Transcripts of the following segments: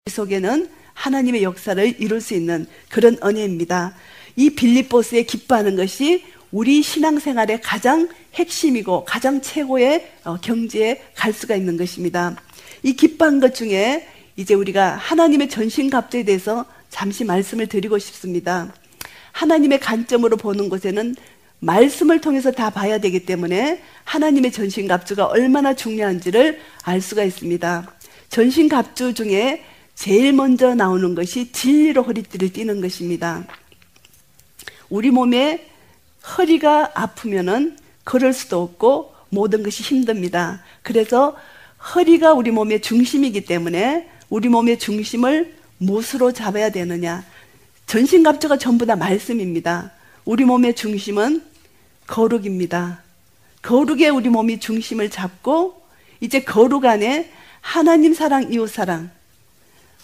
속에는 하나님의 역사를 이룰 수 있는 그런 은혜입니다. 이 빌립보스에 기뻐하는 것이 우리 신앙생활의 가장 핵심이고 가장 최고의 경지에 갈 수가 있는 것입니다. 이 기뻐한 것 중에 이제 우리가 하나님의 전신갑주에 대해서 잠시 말씀을 드리고 싶습니다. 하나님의 관점으로 보는 곳에는 말씀을 통해서 다 봐야 되기 때문에 하나님의 전신갑주가 얼마나 중요한지를 알 수가 있습니다. 전신갑주 중에 제일 먼저 나오는 것이 진리로 허리띠를 띠는 것입니다. 우리 몸에 허리가 아프면은 걸을 수도 없고 모든 것이 힘듭니다. 그래서 허리가 우리 몸의 중심이기 때문에 우리 몸의 중심을 무엇으로 잡아야 되느냐? 전신갑주가 전부 다 말씀입니다. 우리 몸의 중심은 거룩입니다. 거룩에 우리 몸이 중심을 잡고 이제 거룩 안에 하나님 사랑, 이웃 사랑,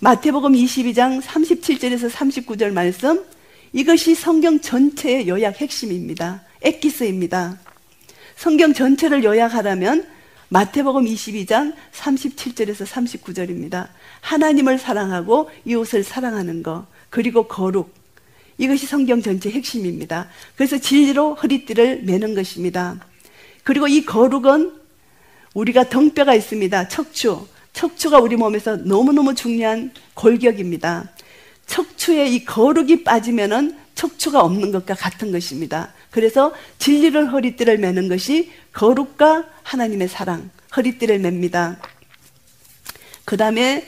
마태복음 22장 37절에서 39절 말씀, 이것이 성경 전체의 요약 핵심입니다. 엑기스입니다. 성경 전체를 요약하라면 마태복음 22장 37절에서 39절입니다. 하나님을 사랑하고 이웃을 사랑하는 것, 그리고 거룩, 이것이 성경 전체 핵심입니다. 그래서 진리로 허리띠를 매는 것입니다. 그리고 이 거룩은 우리가 덩뼈가 있습니다. 척추가 우리 몸에서 너무너무 중요한 골격입니다. 척추에 이 거룩이 빠지면은 척추가 없는 것과 같은 것입니다. 그래서 진리를 허리띠를 매는 것이 거룩과 하나님의 사랑, 허리띠를 맵니다. 그 다음에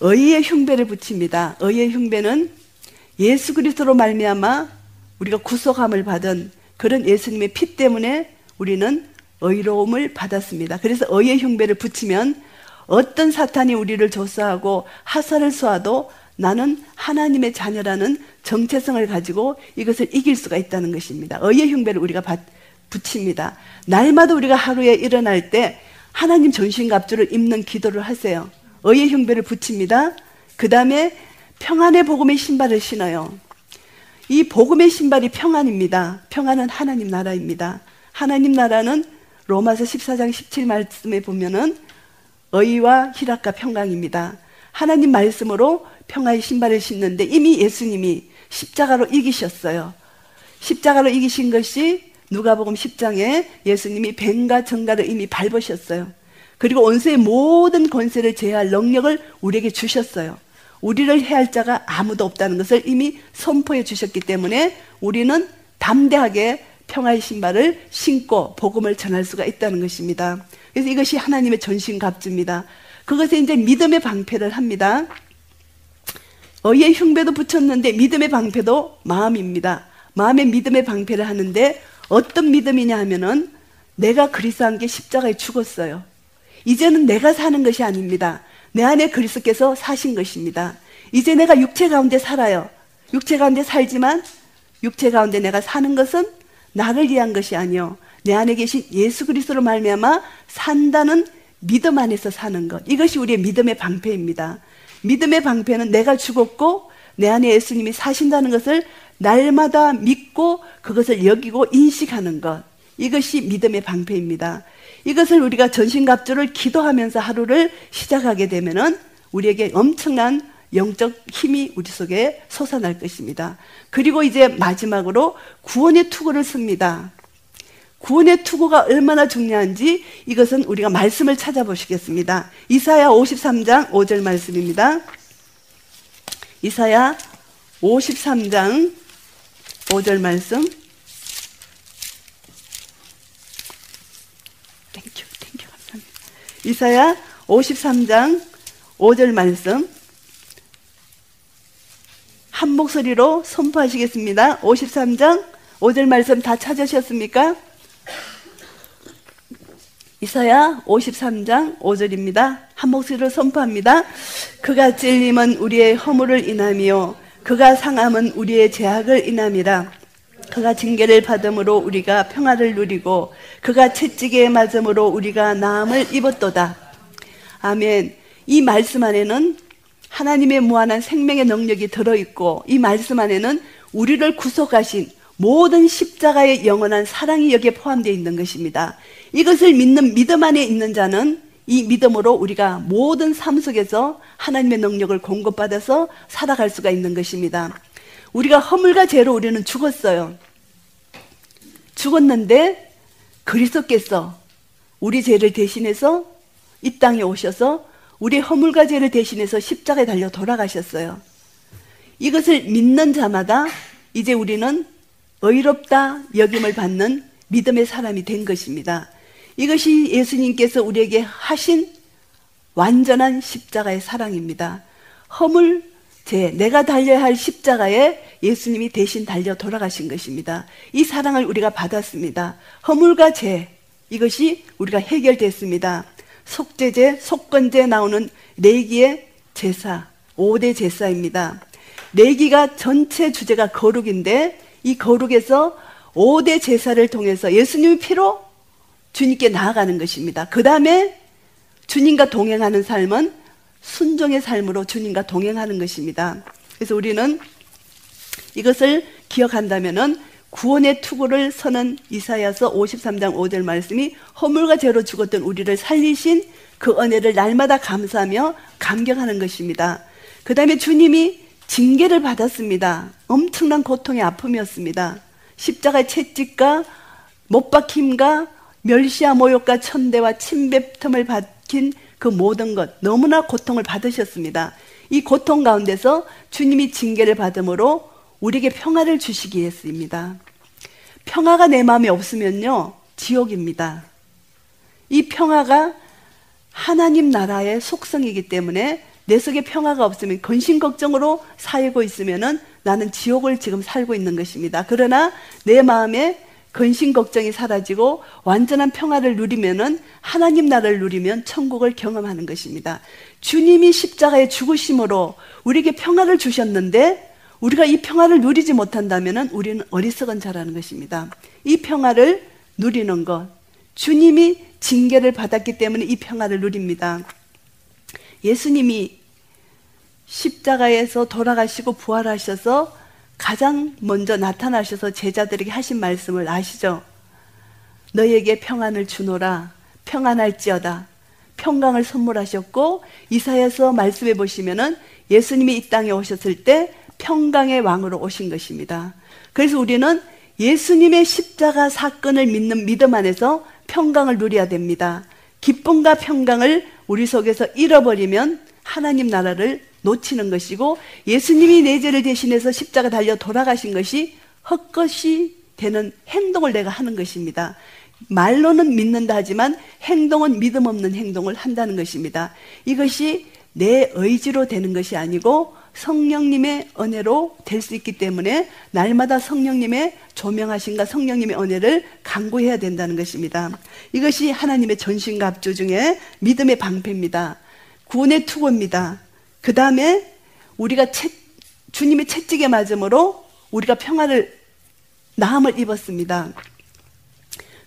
의의 흉배를 붙입니다. 의의 흉배는 예수 그리스도로 말미암아 우리가 구속함을 받은 그런 예수님의 피 때문에 우리는 의로움을 받았습니다. 그래서 의의 흉배를 붙이면 어떤 사탄이 우리를 조사하고 하살을 쏘아도 나는 하나님의 자녀라는 정체성을 가지고 이것을 이길 수가 있다는 것입니다. 의의 흉배를 우리가 붙입니다. 날마다 우리가 하루에 일어날 때 하나님 전신갑주를 입는 기도를 하세요. 의의 흉배를 붙입니다. 그 다음에 평안의 복음의 신발을 신어요. 이 복음의 신발이 평안입니다. 평안은 하나님 나라입니다. 하나님 나라는 로마서 14장 17 말씀에 보면은 의와 희락과 평강입니다. 하나님 말씀으로 평화의 신발을 신는데 이미 예수님이 십자가로 이기셨어요. 십자가로 이기신 것이 누가복음 10장에 예수님이 뱀과 정갈을 이미 밟으셨어요. 그리고 원수의 모든 권세를 제어할 능력을 우리에게 주셨어요. 우리를 해할 자가 아무도 없다는 것을 이미 선포해 주셨기 때문에 우리는 담대하게 평화의 신발을 신고 복음을 전할 수가 있다는 것입니다. 그래서 이것이 하나님의 전신갑주입니다. 그것에 이제 믿음의 방패를 합니다. 의의 흉배도 붙였는데 믿음의 방패도 마음입니다. 마음의 믿음의 방패를 하는데 어떤 믿음이냐 하면은 내가 그리스도와 함께 십자가에 죽었어요. 이제는 내가 사는 것이 아닙니다. 내 안에 그리스도께서 사신 것입니다. 이제 내가 육체 가운데 살아요. 육체 가운데 살지만 육체 가운데 내가 사는 것은 나를 위한 것이 아니요 내 안에 계신 예수 그리스도로 말미암아 산다는 믿음 안에서 사는 것, 이것이 우리의 믿음의 방패입니다. 믿음의 방패는 내가 죽었고 내 안에 예수님이 사신다는 것을 날마다 믿고 그것을 여기고 인식하는 것, 이것이 믿음의 방패입니다. 이것을 우리가 전신갑주를 기도하면서 하루를 시작하게 되면은 우리에게 엄청난 영적 힘이 우리 속에 솟아날 것입니다. 그리고 이제 마지막으로 구원의 투구를 씁니다. 구원의 투구가 얼마나 중요한지 이것은 우리가 말씀을 찾아보시겠습니다. 이사야 53장 5절 말씀입니다. 이사야 53장 5절 말씀. 땡큐 감사합니다. 이사야 53장 5절 말씀 한 목소리로 선포하시겠습니다. 53장 5절 말씀 다 찾으셨습니까? 이사야 53장 5절입니다. 한 목소리로 선포합니다. 그가 찔림은 우리의 허물을 인함이요 그가 상함은 우리의 죄악을 인함이라. 그가 징계를 받음으로 우리가 평화를 누리고 그가 채찍에 맞음으로 우리가 나음을 입었도다. 아멘. 이 말씀 안에는 하나님의 무한한 생명의 능력이 들어있고 이 말씀 안에는 우리를 구속하신 모든 십자가의 영원한 사랑이 여기에 포함되어 있는 것입니다. 이것을 믿는 믿음 안에 있는 자는 이 믿음으로 우리가 모든 삶 속에서 하나님의 능력을 공급받아서 살아갈 수가 있는 것입니다. 우리가 허물과 죄로 우리는 죽었어요. 죽었는데 그리스도께서 우리 죄를 대신해서 이 땅에 오셔서 우리 허물과 죄를 대신해서 십자가에 달려 돌아가셨어요. 이것을 믿는 자마다 이제 우리는 의롭다 여김을 받는 믿음의 사람이 된 것입니다. 이것이 예수님께서 우리에게 하신 완전한 십자가의 사랑입니다. 허물, 죄, 내가 달려야 할 십자가에 예수님이 대신 달려 돌아가신 것입니다. 이 사랑을 우리가 받았습니다. 허물과 죄, 이것이 우리가 해결됐습니다. 속죄제, 속건제 나오는 레위기의 제사, 5대 제사입니다. 레위기가 전체 주제가 거룩인데 이 거룩에서 5대 제사를 통해서 예수님의 피로 주님께 나아가는 것입니다. 그 다음에 주님과 동행하는 삶은 순종의 삶으로 주님과 동행하는 것입니다. 그래서 우리는 이것을 기억한다면은 구원의 투구를 서는 이사야서 53장 5절 말씀이 허물과 죄로 죽었던 우리를 살리신 그 은혜를 날마다 감사하며 감격하는 것입니다. 그 다음에 주님이 징계를 받았습니다. 엄청난 고통의 아픔이었습니다. 십자가의 채찍과 못박힘과 멸시와 모욕과 천대와 침뱉음을 받긴 그 모든 것, 너무나 고통을 받으셨습니다. 이 고통 가운데서 주님이 징계를 받음으로 우리에게 평화를 주시기 위해서입니다. 평화가 내 마음에 없으면요, 지옥입니다. 이 평화가 하나님 나라의 속성이기 때문에 내 속에 평화가 없으면 근심 걱정으로 살고 있으면은 나는 지옥을 지금 살고 있는 것입니다. 그러나 내 마음에 근심 걱정이 사라지고 완전한 평화를 누리면은 하나님 나라를 누리면 천국을 경험하는 것입니다. 주님이 십자가에 죽으심으로 우리에게 평화를 주셨는데 우리가 이 평화를 누리지 못한다면은 우리는 어리석은 자라는 것입니다. 이 평화를 누리는 것, 주님이 징계를 받았기 때문에 이 평화를 누립니다. 예수님이 십자가에서 돌아가시고 부활하셔서 가장 먼저 나타나셔서 제자들에게 하신 말씀을 아시죠? 너희에게 평안을 주노라, 평안할지어다. 평강을 선물하셨고, 이사야서 말씀해 보시면은 예수님이 이 땅에 오셨을 때 평강의 왕으로 오신 것입니다. 그래서 우리는 예수님의 십자가 사건을 믿는 믿음 안에서 평강을 누려야 됩니다. 기쁨과 평강을 우리 속에서 잃어버리면 하나님 나라를 놓치는 것이고, 예수님이 내 죄를 대신해서 십자가 달려 돌아가신 것이 헛것이 되는 행동을 내가 하는 것입니다. 말로는 믿는다 하지만 행동은 믿음 없는 행동을 한다는 것입니다. 이것이 내 의지로 되는 것이 아니고 성령님의 은혜로 될 수 있기 때문에 날마다 성령님의 조명하심과 성령님의 은혜를 간구해야 된다는 것입니다. 이것이 하나님의 전신갑주 중에 믿음의 방패입니다. 구원의 투구입니다. 그 다음에 우리가 주님의 채찍에 맞음으로 우리가 평화를, 나음을 입었습니다.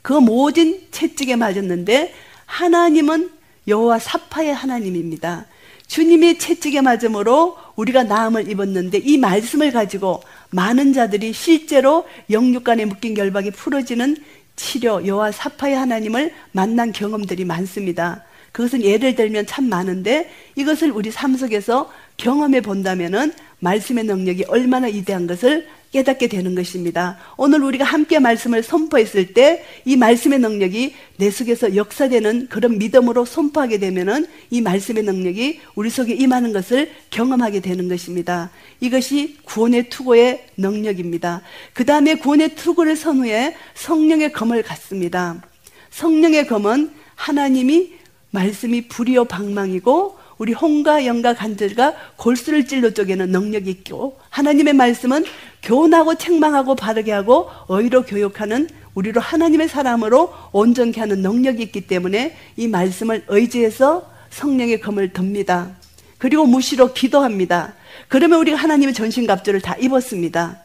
그 모든 채찍에 맞았는데 하나님은 여호와 사파의 하나님입니다. 주님의 채찍에 맞음으로 우리가 나음을 입었는데 이 말씀을 가지고 많은 자들이 실제로 영육간에 묶인 결박이 풀어지는 치료, 여호와 사파의 하나님을 만난 경험들이 많습니다. 그것은 예를 들면 참 많은데 이것을 우리 삶 속에서 경험해 본다면은 말씀의 능력이 얼마나 위대한 것을 깨닫게 되는 것입니다. 오늘 우리가 함께 말씀을 선포했을 때 이 말씀의 능력이 내 속에서 역사되는 그런 믿음으로 선포하게 되면은 이 말씀의 능력이 우리 속에 임하는 것을 경험하게 되는 것입니다. 이것이 구원의 투구의 능력입니다. 그 다음에 구원의 투구를 선 후에 성령의 검을 갖습니다. 성령의 검은 하나님이 말씀이 불이요 방망이고 우리 홍과 영과 간절과 골수를 찔러 쪼개는 능력이 있고, 하나님의 말씀은 교훈하고 책망하고 바르게 하고 의로 교육하는 우리로 하나님의 사람으로 온전케 하는 능력이 있기 때문에 이 말씀을 의지해서 성령의 검을 듭니다. 그리고 무시로 기도합니다. 그러면 우리가 하나님의 전신갑주를 다 입었습니다.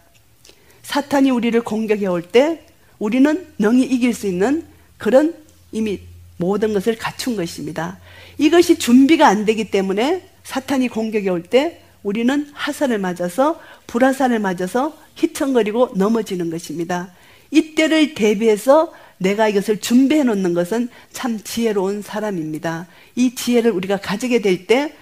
사탄이 우리를 공격해 올 때 우리는 능히 이길 수 있는 그런 이미 모든 것을 갖춘 것입니다. 이것이 준비가 안 되기 때문에 사탄이 공격해 올 때 우리는 화살을 맞아서, 불화살을 맞아서 휘청거리고 넘어지는 것입니다. 이때를 대비해서 내가 이것을 준비해 놓는 것은 참 지혜로운 사람입니다. 이 지혜를 우리가 가지게 될 때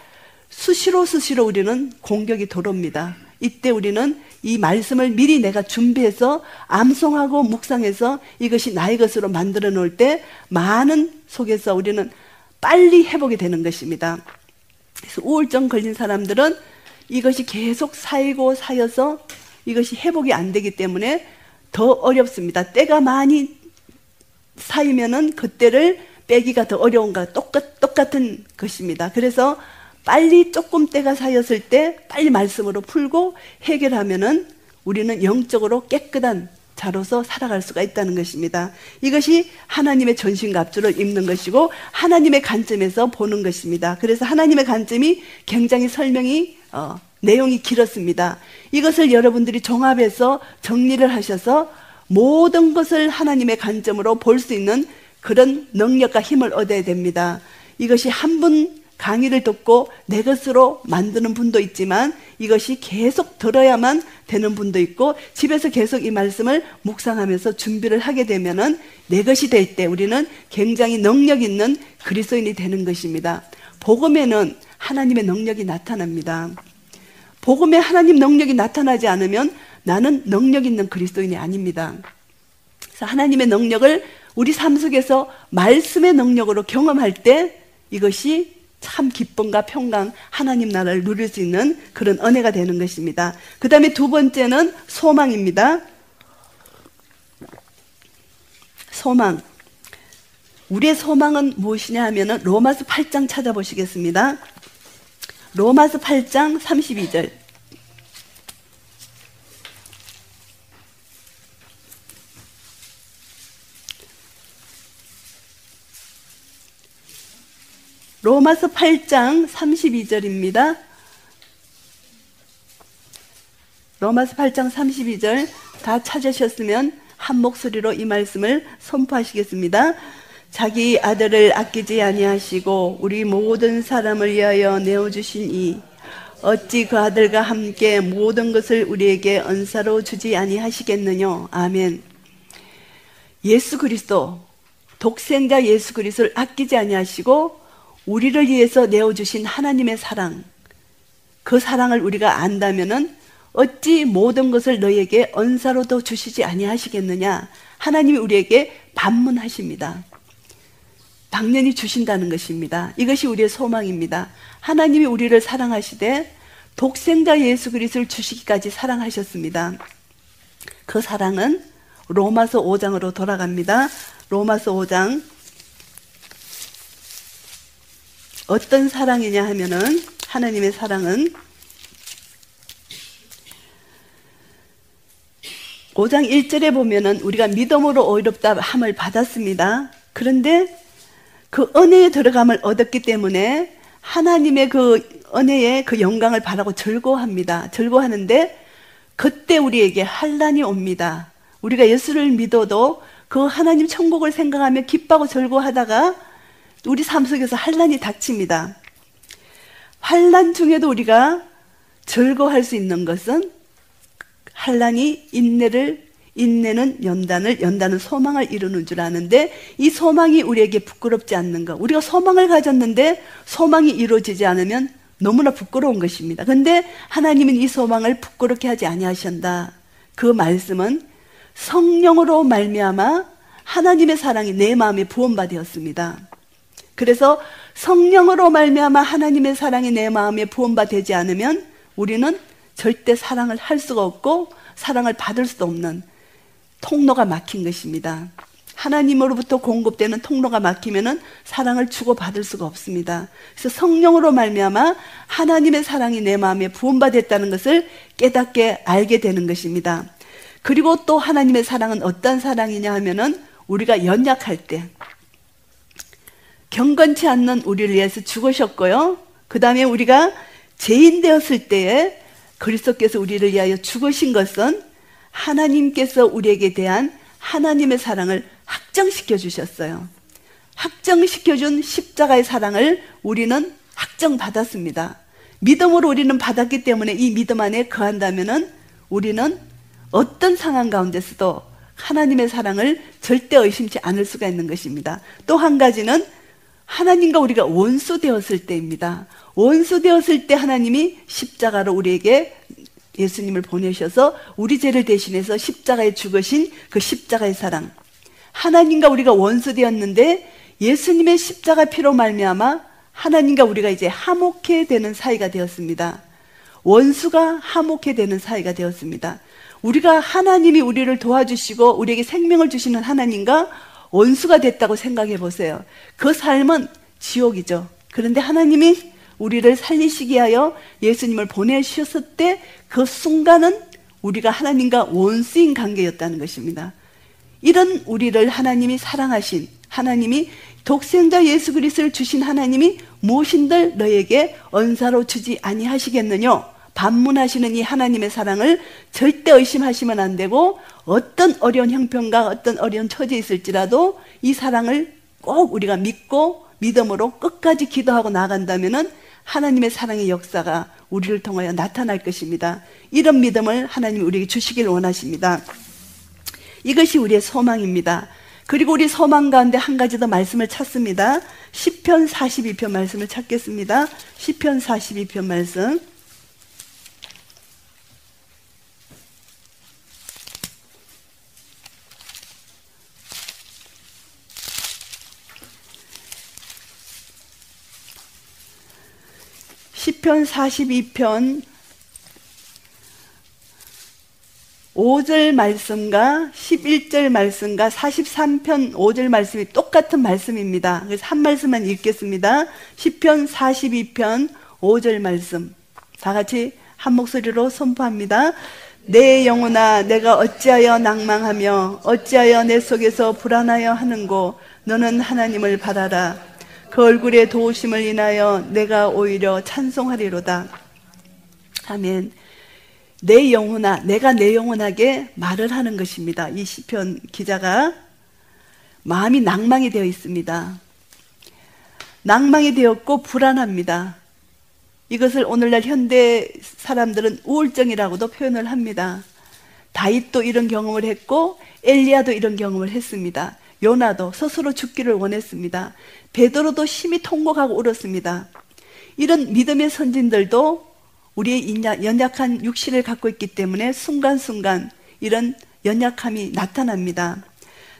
수시로 우리는 공격이 들어옵니다. 이때 우리는 이 말씀을 미리 내가 준비해서 암송하고 묵상해서 이것이 나의 것으로 만들어 놓을 때 많은 속에서 우리는 빨리 회복이 되는 것입니다. 그래서 우울증 걸린 사람들은 이것이 계속 쌓여서 이것이 회복이 안 되기 때문에 더 어렵습니다. 때가 많이 쌓이면은 그때를 빼기가 더 어려운가 똑같은 것입니다. 그래서 빨리 조금 때가 쌓였을 때 빨리 말씀으로 풀고 해결하면은 우리는 영적으로 깨끗한 자로서 살아갈 수가 있다는 것입니다. 이것이 하나님의 전신갑주를 입는 것이고 하나님의 관점에서 보는 것입니다. 그래서 하나님의 관점이 굉장히 설명이 내용이 길었습니다. 이것을 여러분들이 종합해서 정리를 하셔서 모든 것을 하나님의 관점으로 볼 수 있는 그런 능력과 힘을 얻어야 됩니다. 이것이 한 분 강의를 듣고 내 것으로 만드는 분도 있지만 이것이 계속 들어야만 되는 분도 있고 집에서 계속 이 말씀을 묵상하면서 준비를 하게 되면은 내 것이 될 때 우리는 굉장히 능력 있는 그리스도인이 되는 것입니다. 복음에는 하나님의 능력이 나타납니다. 복음에 하나님 능력이 나타나지 않으면 나는 능력 있는 그리스도인이 아닙니다. 그래서 하나님의 능력을 우리 삶 속에서 말씀의 능력으로 경험할 때 이것이 참 기쁨과 평강, 하나님 나라를 누릴 수 있는 그런 은혜가 되는 것입니다. 그 다음에 두 번째는 소망입니다. 소망. 우리의 소망은 무엇이냐 하면은 로마서 8장 찾아보시겠습니다. 로마서 8장 32절. 로마서 8장 32절입니다. 로마서 8장 32절 다 찾으셨으면 한 목소리로 이 말씀을 선포하시겠습니다. 자기 아들을 아끼지 아니하시고 우리 모든 사람을 위하여 내어주신 이 어찌 그 아들과 함께 모든 것을 우리에게 은사로 주지 아니하시겠느냐. 아멘. 예수 그리스도, 독생자 예수 그리스도를 아끼지 아니하시고 우리를 위해서 내어주신 하나님의 사랑, 그 사랑을 우리가 안다면은 어찌 모든 것을 너에게 은사로 더 주시지 아니하시겠느냐. 하나님이 우리에게 반문하십니다. 당연히 주신다는 것입니다. 이것이 우리의 소망입니다. 하나님이 우리를 사랑하시되 독생자 예수 그리스도를 주시기까지 사랑하셨습니다. 그 사랑은 로마서 5장으로 돌아갑니다. 로마서 5장. 어떤 사랑이냐 하면은 하나님의 사랑은 5장 1절에 보면은 우리가 믿음으로 의롭다 함을 받았습니다. 그런데 그 은혜에 들어감을 얻었기 때문에 하나님의 그 은혜의 그 영광을 바라고 즐거워합니다. 즐거워하는데 그때 우리에게 환난이 옵니다. 우리가 예수를 믿어도 그 하나님 천국을 생각하며 기뻐하고 즐거워하다가 우리 삶 속에서 환난이 닥칩니다. 환난 중에도 우리가 즐거워할 수 있는 것은 환난이 인내는 연단은 소망을 이루는 줄 아는데 이 소망이 우리에게 부끄럽지 않는 것. 우리가 소망을 가졌는데 소망이 이루어지지 않으면 너무나 부끄러운 것입니다. 그런데 하나님은 이 소망을 부끄럽게 하지 아니하신다. 그 말씀은 성령으로 말미암아 하나님의 사랑이 내 마음에 부음받았습니다. 그래서 성령으로 말미암아 하나님의 사랑이 내 마음에 부음받지 않으면 우리는 절대 사랑을 할 수가 없고 사랑을 받을 수도 없는 통로가 막힌 것입니다. 하나님으로부터 공급되는 통로가 막히면은 사랑을 주고받을 수가 없습니다. 그래서 성령으로 말미암아 하나님의 사랑이 내 마음에 부음받았다는 것을 깨닫게 알게 되는 것입니다. 그리고 또 하나님의 사랑은 어떤 사랑이냐 하면은 우리가 연약할 때 경건치 않는 우리를 위해서 죽으셨고요. 그 다음에 우리가 죄인 되었을 때에 그리스도께서 우리를 위하여 죽으신 것은 하나님께서 우리에게 대한 하나님의 사랑을 확정시켜 주셨어요. 확정시켜준 십자가의 사랑을 우리는 확정받았습니다. 믿음으로 우리는 받았기 때문에 이 믿음 안에 거한다면은 우리는 어떤 상황 가운데서도 하나님의 사랑을 절대 의심치 않을 수가 있는 것입니다. 또 한 가지는 하나님과 우리가 원수 되었을 때입니다. 원수 되었을 때 하나님이 십자가로 우리에게 예수님을 보내셔서 우리 죄를 대신해서 십자가에 죽으신 그 십자가의 사랑. 하나님과 우리가 원수 되었는데 예수님의 십자가 피로 말미암아 하나님과 우리가 이제 화목해 되는 사이가 되었습니다. 원수가 화목해 되는 사이가 되었습니다. 우리가 하나님이 우리를 도와주시고 우리에게 생명을 주시는 하나님과 원수가 됐다고 생각해 보세요. 그 삶은 지옥이죠. 그런데 하나님이 우리를 살리시기 위하여 예수님을 보내주셨을 때 그 순간은 우리가 하나님과 원수인 관계였다는 것입니다. 이런 우리를 하나님이 사랑하신 하나님이 독생자 예수 그리스도를 주신 하나님이 무엇인들 너에게 언사로 주지 아니하시겠느냐? 반문하시는 이 하나님의 사랑을 절대 의심하시면 안 되고 어떤 어려운 형편과 어떤 어려운 처지에 있을지라도 이 사랑을 꼭 우리가 믿고 믿음으로 끝까지 기도하고 나간다면은 하나님의 사랑의 역사가 우리를 통하여 나타날 것입니다. 이런 믿음을 하나님이 우리에게 주시길 원하십니다. 이것이 우리의 소망입니다. 그리고 우리 소망 가운데 한 가지 더 말씀을 찾습니다. 시편 42편 말씀을 찾겠습니다. 시편 42편 말씀. 시편 42편 5절 말씀과 11절 말씀과 43편 5절 말씀이 똑같은 말씀입니다. 그래서 한 말씀만 읽겠습니다. 시편 42편 5절 말씀 다 같이 한 목소리로 선포합니다. 내 영혼아 내가 어찌하여 낭망하며 어찌하여 내 속에서 불안하여 하는고 너는 하나님을 바라라. 그 얼굴의 도우심을 인하여 내가 오히려 찬송하리로다. 아멘. 내 영혼아, 내가 내 영혼에게 말을 하는 것입니다. 이 시편 기자가 마음이 낭망이 되어 있습니다. 낭망이 되었고 불안합니다. 이것을 오늘날 현대 사람들은 우울증이라고도 표현을 합니다. 다윗도 이런 경험을 했고 엘리야도 이런 경험을 했습니다. 요나도 스스로 죽기를 원했습니다. 베드로도 심히 통곡하고 울었습니다. 이런 믿음의 선진들도 우리의 연약한 육신을 갖고 있기 때문에 순간순간 이런 연약함이 나타납니다.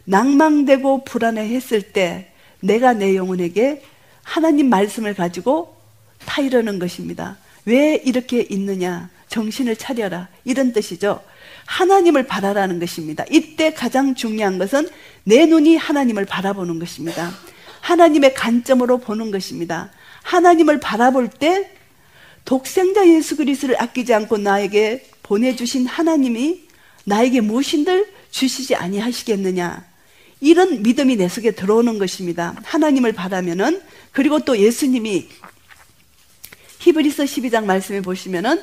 낭망되고 불안해했을 때 내가 내 영혼에게 하나님 말씀을 가지고 타이르는 것입니다. 왜 이렇게 있느냐? 정신을 차려라. 이런 뜻이죠. 하나님을 바라라는 것입니다. 이때 가장 중요한 것은 내 눈이 하나님을 바라보는 것입니다. 하나님의 관점으로 보는 것입니다. 하나님을 바라볼 때 독생자 예수 그리스도를 아끼지 않고 나에게 보내주신 하나님이 나에게 무엇인들 주시지 아니하시겠느냐. 이런 믿음이 내 속에 들어오는 것입니다. 하나님을 바라면은. 그리고 또 예수님이 히브리서 12장 말씀에 보시면은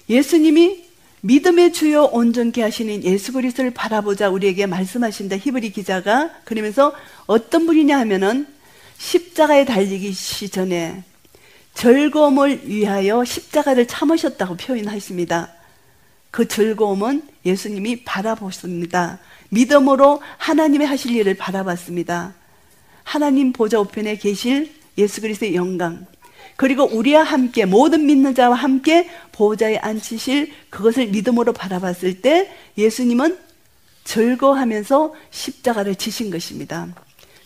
예수님이 믿음의 주요 온전케 하시는 예수 그리스도를 바라보자 우리에게 말씀하신다. 히브리 기자가. 그러면서 어떤 분이냐 하면은 십자가에 달리기 전에 즐거움을 위하여 십자가를 참으셨다고 표현하십니다. 그 즐거움은 예수님이 바라보셨습니다. 믿음으로 하나님의 하실 일을 바라봤습니다. 하나님 보좌 우편에 계실 예수 그리스도의 영광, 그리고 우리와 함께 모든 믿는 자와 함께 보좌에 앉히실 그것을 믿음으로 바라봤을 때 예수님은 즐거워하면서 십자가를 지신 것입니다.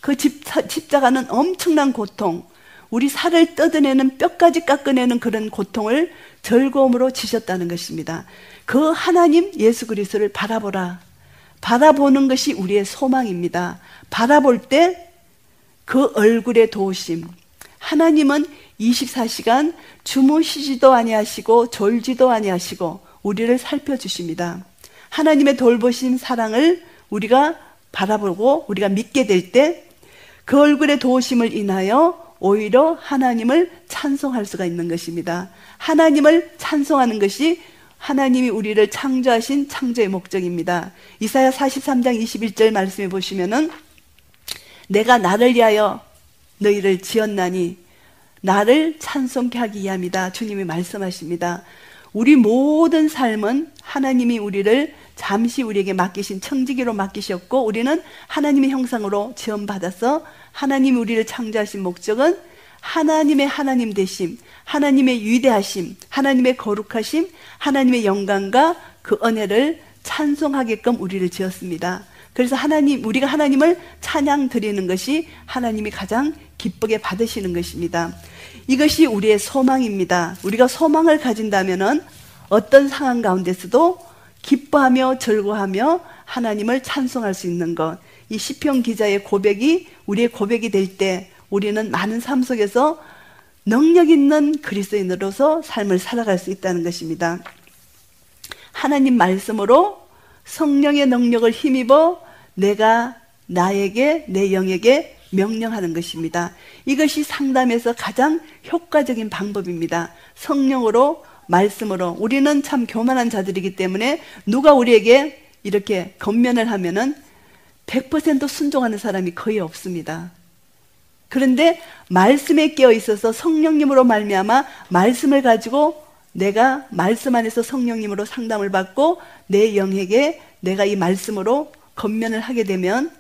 그 십자가는 엄청난 고통, 우리 살을 뜯어내는 뼈까지 깎아내는 그런 고통을 즐거움으로 지셨다는 것입니다. 그 하나님 예수 그리스도를 바라보라. 바라보는 것이 우리의 소망입니다. 바라볼 때 그 얼굴의 도우심, 하나님은 24시간 주무시지도 아니하시고 졸지도 아니하시고 우리를 살펴주십니다. 하나님의 돌보심 사랑을 우리가 바라보고 우리가 믿게 될 때 그 얼굴의 도우심을 인하여 오히려 하나님을 찬송할 수가 있는 것입니다. 하나님을 찬송하는 것이 하나님이 우리를 창조하신 창조의 목적입니다. 이사야 43장 21절 말씀해 보시면은 내가 나를 위하여 너희를 지었나니 나를 찬송케 하기 위함이다. 주님이 말씀하십니다. 우리 모든 삶은 하나님이 우리를 잠시 우리에게 맡기신 청지기로 맡기셨고, 우리는 하나님의 형상으로 지음받아서 하나님이 우리를 창조하신 목적은 하나님의 하나님 되심, 하나님의 위대하심, 하나님의 거룩하심, 하나님의 영광과 그 은혜를 찬송하게끔 우리를 지었습니다. 그래서 우리가 하나님을 찬양 드리는 것이 하나님이 가장 기쁘게 받으시는 것입니다. 이것이 우리의 소망입니다. 우리가 소망을 가진다면은 어떤 상황 가운데서도 기뻐하며 즐거워하며 하나님을 찬송할 수 있는 것. 이 시편 기자의 고백이 우리의 고백이 될 때 우리는 많은 삶 속에서 능력 있는 그리스도인으로서 삶을 살아갈 수 있다는 것입니다. 하나님 말씀으로 성령의 능력을 힘입어 내가 나에게, 내 영에게 명령하는 것입니다. 이것이 상담에서 가장 효과적인 방법입니다. 성령으로, 말씀으로. 우리는 참 교만한 자들이기 때문에 누가 우리에게 이렇게 권면을 하면은 100% 순종하는 사람이 거의 없습니다. 그런데 말씀에 깨어 있어서 성령님으로 말미암아 말씀을 가지고 내가 말씀 안에서 성령님으로 상담을 받고 내 영에게 내가 이 말씀으로 권면을 하게 되면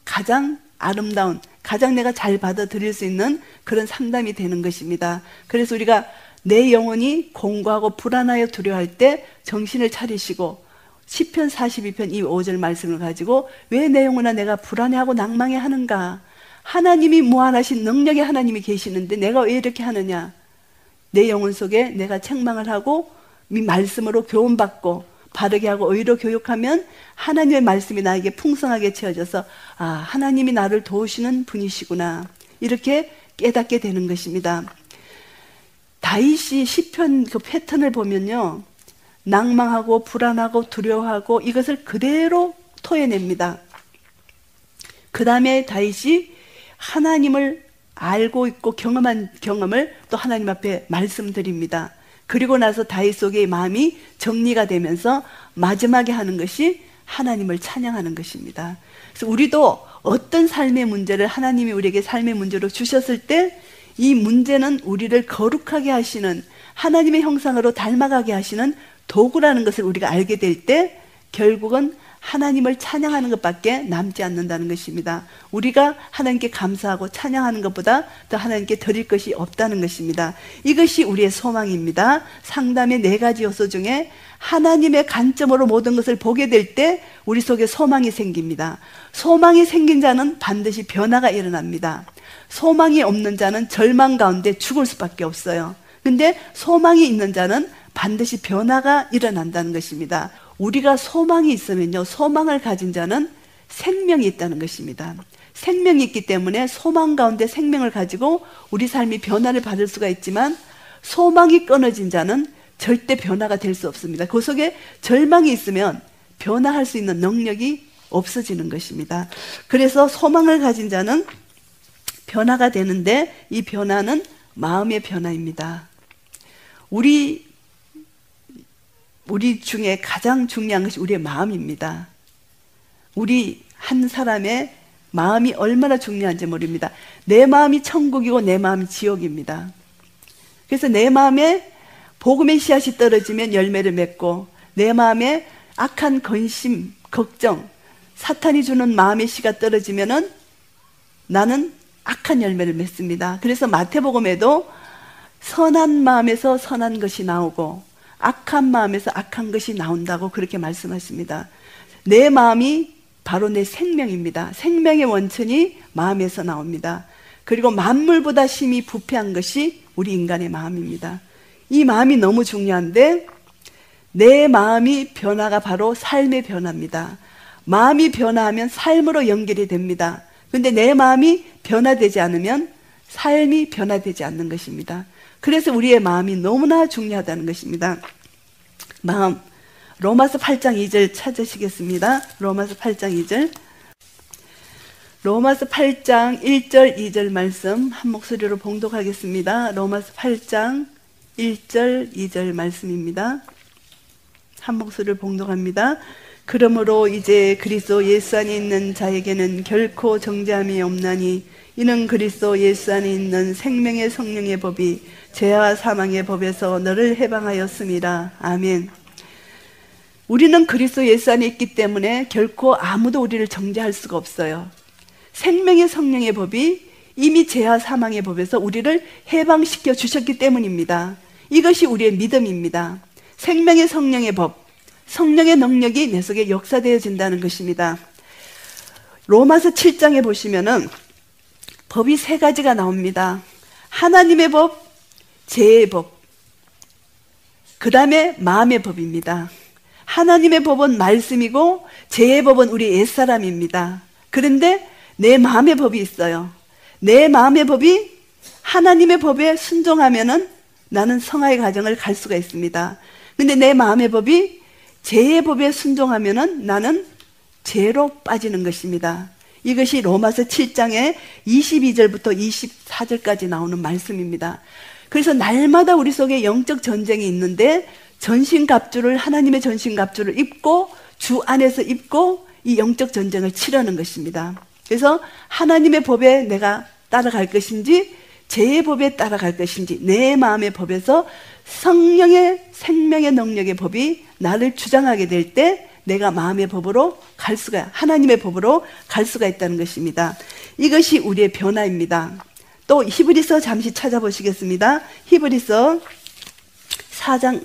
가장 아름다운, 가장 내가 잘 받아들일 수 있는 그런 상담이 되는 것입니다. 그래서 우리가 내 영혼이 공고하고 불안하여 두려워할 때 정신을 차리시고 시편 42편 이 5절 말씀을 가지고 왜 내 영혼아 내가 불안해하고 낭망해 하는가? 하나님이 무한하신 능력의 하나님이 계시는데 내가 왜 이렇게 하느냐? 내 영혼 속에 내가 책망을 하고 이 말씀으로 교훈받고 바르게 하고 의로 교육하면 하나님의 말씀이 나에게 풍성하게 채워져서 아, 하나님이 나를 도우시는 분이시구나, 이렇게 깨닫게 되는 것입니다. 다윗이 시편 그 패턴을 보면요, 낭망하고 불안하고 두려워하고 이것을 그대로 토해냅니다. 그 다음에 다윗이 하나님을 알고 있고 경험한 경험을 또 하나님 앞에 말씀드립니다. 그리고 나서 다윗 속의 마음이 정리가 되면서 마지막에 하는 것이 하나님을 찬양하는 것입니다. 그래서 우리도 어떤 삶의 문제를 하나님이 우리에게 삶의 문제로 주셨을 때 이 문제는 우리를 거룩하게 하시는, 하나님의 형상으로 닮아가게 하시는 도구라는 것을 우리가 알게 될 때 결국은 하나님을 찬양하는 것밖에 남지 않는다는 것입니다. 우리가 하나님께 감사하고 찬양하는 것보다 더 하나님께 드릴 것이 없다는 것입니다. 이것이 우리의 소망입니다. 상담의 4가지 요소 중에 하나님의 관점으로 모든 것을 보게 될 때 우리 속에 소망이 생깁니다. 소망이 생긴 자는 반드시 변화가 일어납니다. 소망이 없는 자는 절망 가운데 죽을 수밖에 없어요. 근데 소망이 있는 자는 반드시 변화가 일어난다는 것입니다. 우리가 소망이 있으면요, 소망을 가진 자는 생명이 있다는 것입니다. 생명이 있기 때문에 소망 가운데 생명을 가지고 우리 삶이 변화를 받을 수가 있지만, 소망이 끊어진 자는 절대 변화가 될 수 없습니다. 그 속에 절망이 있으면 변화할 수 있는 능력이 없어지는 것입니다. 그래서 소망을 가진 자는 변화가 되는데, 이 변화는 마음의 변화입니다. 우리 중에 가장 중요한 것이 우리의 마음입니다. 우리 한 사람의 마음이 얼마나 중요한지 모릅니다. 내 마음이 천국이고 내 마음이 지옥입니다. 그래서 내 마음에 복음의 씨앗이 떨어지면 열매를 맺고, 내 마음에 악한 근심, 걱정, 사탄이 주는 마음의 씨가 떨어지면은 나는 악한 열매를 맺습니다. 그래서 마태복음에도 선한 마음에서 선한 것이 나오고 악한 마음에서 악한 것이 나온다고 그렇게 말씀하십니다. 내 마음이 바로 내 생명입니다. 생명의 원천이 마음에서 나옵니다. 그리고 만물보다 심히 부패한 것이 우리 인간의 마음입니다. 이 마음이 너무 중요한데, 내 마음이 변화가 바로 삶의 변화입니다. 마음이 변화하면 삶으로 연결이 됩니다. 그런데 내 마음이 변화되지 않으면 삶이 변화되지 않는 것입니다. 그래서 우리의 마음이 너무나 중요하다는 것입니다. 마음, 로마서 8장 2절 찾으시겠습니다. 로마서 8장 2절. 로마서 8장 1절 2절 말씀 한 목소리로 봉독하겠습니다. 로마서 8장 1절 2절 말씀입니다. 한 목소리를 봉독합니다. 그러므로 이제 그리스도 예수 안에 있는 자에게는 결코 정죄함이 없나니, 이는 그리스도 예수 안에 있는 생명의 성령의 법이 죄와 사망의 법에서 너를 해방하였음이라. 아멘. 우리는 그리스도 예수 안에 있기 때문에 결코 아무도 우리를 정죄할 수가 없어요. 생명의 성령의 법이 이미 죄와 사망의 법에서 우리를 해방시켜 주셨기 때문입니다. 이것이 우리의 믿음입니다. 생명의 성령의 법, 성령의 능력이 내 속에 역사되어진다는 것입니다. 로마서 7장에 보시면은 법이 세 가지가 나옵니다. 하나님의 법, 죄의 법, 그 다음에 마음의 법입니다. 하나님의 법은 말씀이고 죄의 법은 우리 옛사람입니다. 그런데 내 마음의 법이 있어요. 내 마음의 법이 하나님의 법에 순종하면은 나는 성화의 과정을 갈 수가 있습니다. 근데 내 마음의 법이 죄의 법에 순종하면은 나는 죄로 빠지는 것입니다. 이것이 로마서 7장의 22절부터 24절까지 나오는 말씀입니다. 그래서 날마다 우리 속에 영적 전쟁이 있는데 전신갑주를, 하나님의 전신갑주를 입고 주 안에서 입고 이 영적 전쟁을 치르는 것입니다. 그래서 하나님의 법에 내가 따라갈 것인지 죄의 법에 따라갈 것인지 내 마음의 법에서 성령의 생명의 능력의 법이 나를 주장하게 될 때 내가 마음의 법으로 갈 수가, 하나님의 법으로 갈 수가 있다는 것입니다. 이것이 우리의 변화입니다. 또 히브리서 잠시 찾아보시겠습니다. 히브리서 4장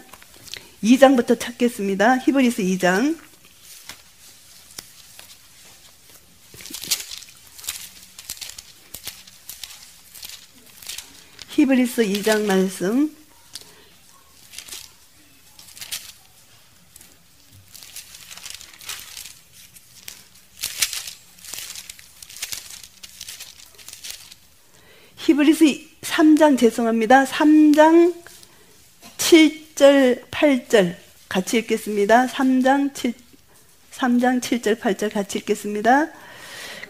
2장부터 찾겠습니다. 히브리서 2장. 히브리서 2장 말씀. 히브리서 3장 죄송합니다. 3장 7절 8절 같이 읽겠습니다. 3장 7절 8절 같이 읽겠습니다.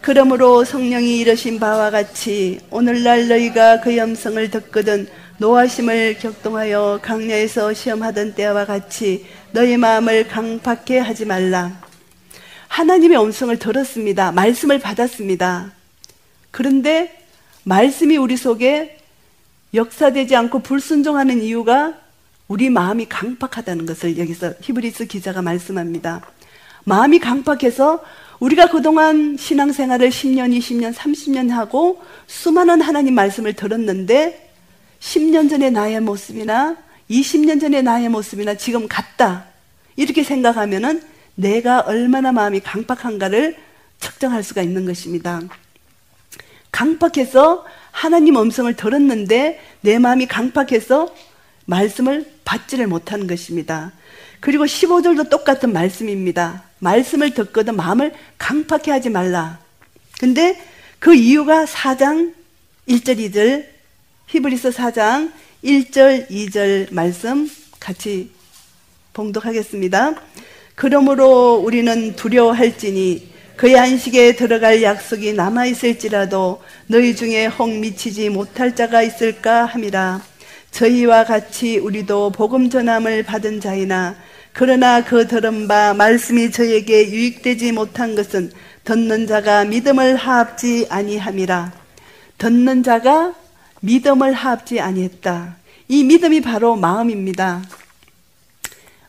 그러므로 성령이 이르신 바와 같이 오늘날 너희가 그의 음성을 듣거든 노하심을 격동하여 강야에서 시험하던 때와 같이 너희 마음을 강팍해 하지 말라. 하나님의 음성을 들었습니다. 말씀을 받았습니다. 그런데 말씀이 우리 속에 역사되지 않고 불순종하는 이유가 우리 마음이 강팍하다는 것을 여기서 히브리서 기자가 말씀합니다. 마음이 강팍해서 우리가 그동안 신앙생활을 10년, 20년, 30년 하고 수많은 하나님 말씀을 들었는데 10년 전의 나의 모습이나 20년 전의 나의 모습이나 지금 같다 이렇게 생각하면은 내가 얼마나 마음이 강팍한가를 측정할 수가 있는 것입니다. 강팍해서 하나님 음성을 들었는데 내 마음이 강팍해서 말씀을 받지를 못하는 것입니다. 그리고 15절도 똑같은 말씀입니다. 말씀을 듣거든 마음을 강팍해 하지 말라. 근데 그 이유가 4장 1절 2절 히브리서 4장 1절 2절 말씀 같이 봉독하겠습니다. 그러므로 우리는 두려워할지니 그의 안식에 들어갈 약속이 남아있을지라도 너희 중에 혹 미치지 못할 자가 있을까 함이라. 저희와 같이 우리도 복음 전함을 받은 자이나 그러나 그 들은 바 말씀이 저에게 유익되지 못한 것은 듣는 자가 믿음을 하합지 아니함이라. 듣는 자가 믿음을 하합지 아니했다. 이 믿음이 바로 마음입니다.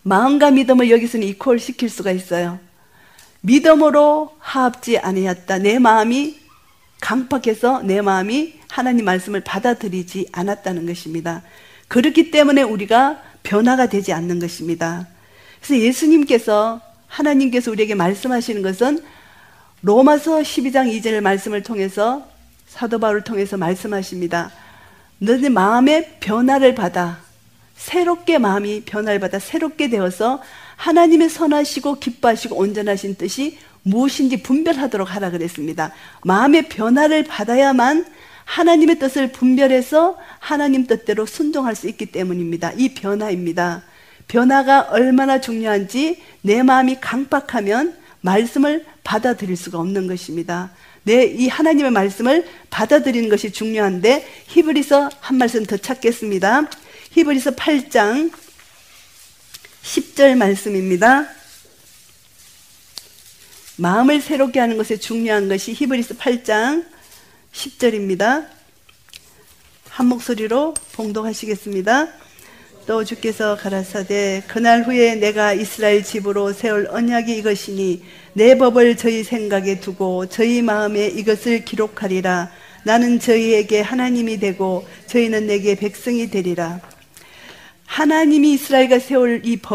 마음과 믿음을 여기서는 이퀄 시킬 수가 있어요. 믿음으로 하합지 아니했다. 내 마음이 강팍해서 내 마음이 하나님 말씀을 받아들이지 않았다는 것입니다. 그렇기 때문에 우리가 변화가 되지 않는 것입니다. 그래서 예수님께서 하나님께서 우리에게 말씀하시는 것은 로마서 12장 2절 말씀을 통해서 사도 바울을 통해서 말씀하십니다. 너희 마음의 변화를 받아 새롭게 마음이 변화를 받아 새롭게 되어서 하나님의 선하시고 기뻐하시고 온전하신 뜻이 무엇인지 분별하도록 하라 그랬습니다. 마음의 변화를 받아야만 하나님의 뜻을 분별해서 하나님 뜻대로 순종할 수 있기 때문입니다. 이 변화입니다. 변화가 얼마나 중요한지 내 마음이 강팍하면 말씀을 받아들일 수가 없는 것입니다. 이 하나님의 말씀을 받아들이는 것이 중요한데 히브리서 한 말씀 더 찾겠습니다. 히브리서 8장 10절 말씀입니다. 마음을 새롭게 하는 것에 중요한 것이 히브리서 8장 10절입니다. 한 목소리로 봉독하시겠습니다. 또 주께서 가라사대 그날 후에 내가 이스라엘 집으로 세울 언약이 이것이니 내 법을 저희 생각에 두고 저희 마음에 이것을 기록하리라. 나는 저희에게 하나님이 되고 저희는 내게 백성이 되리라. 하나님이 이스라엘과 세울 이 법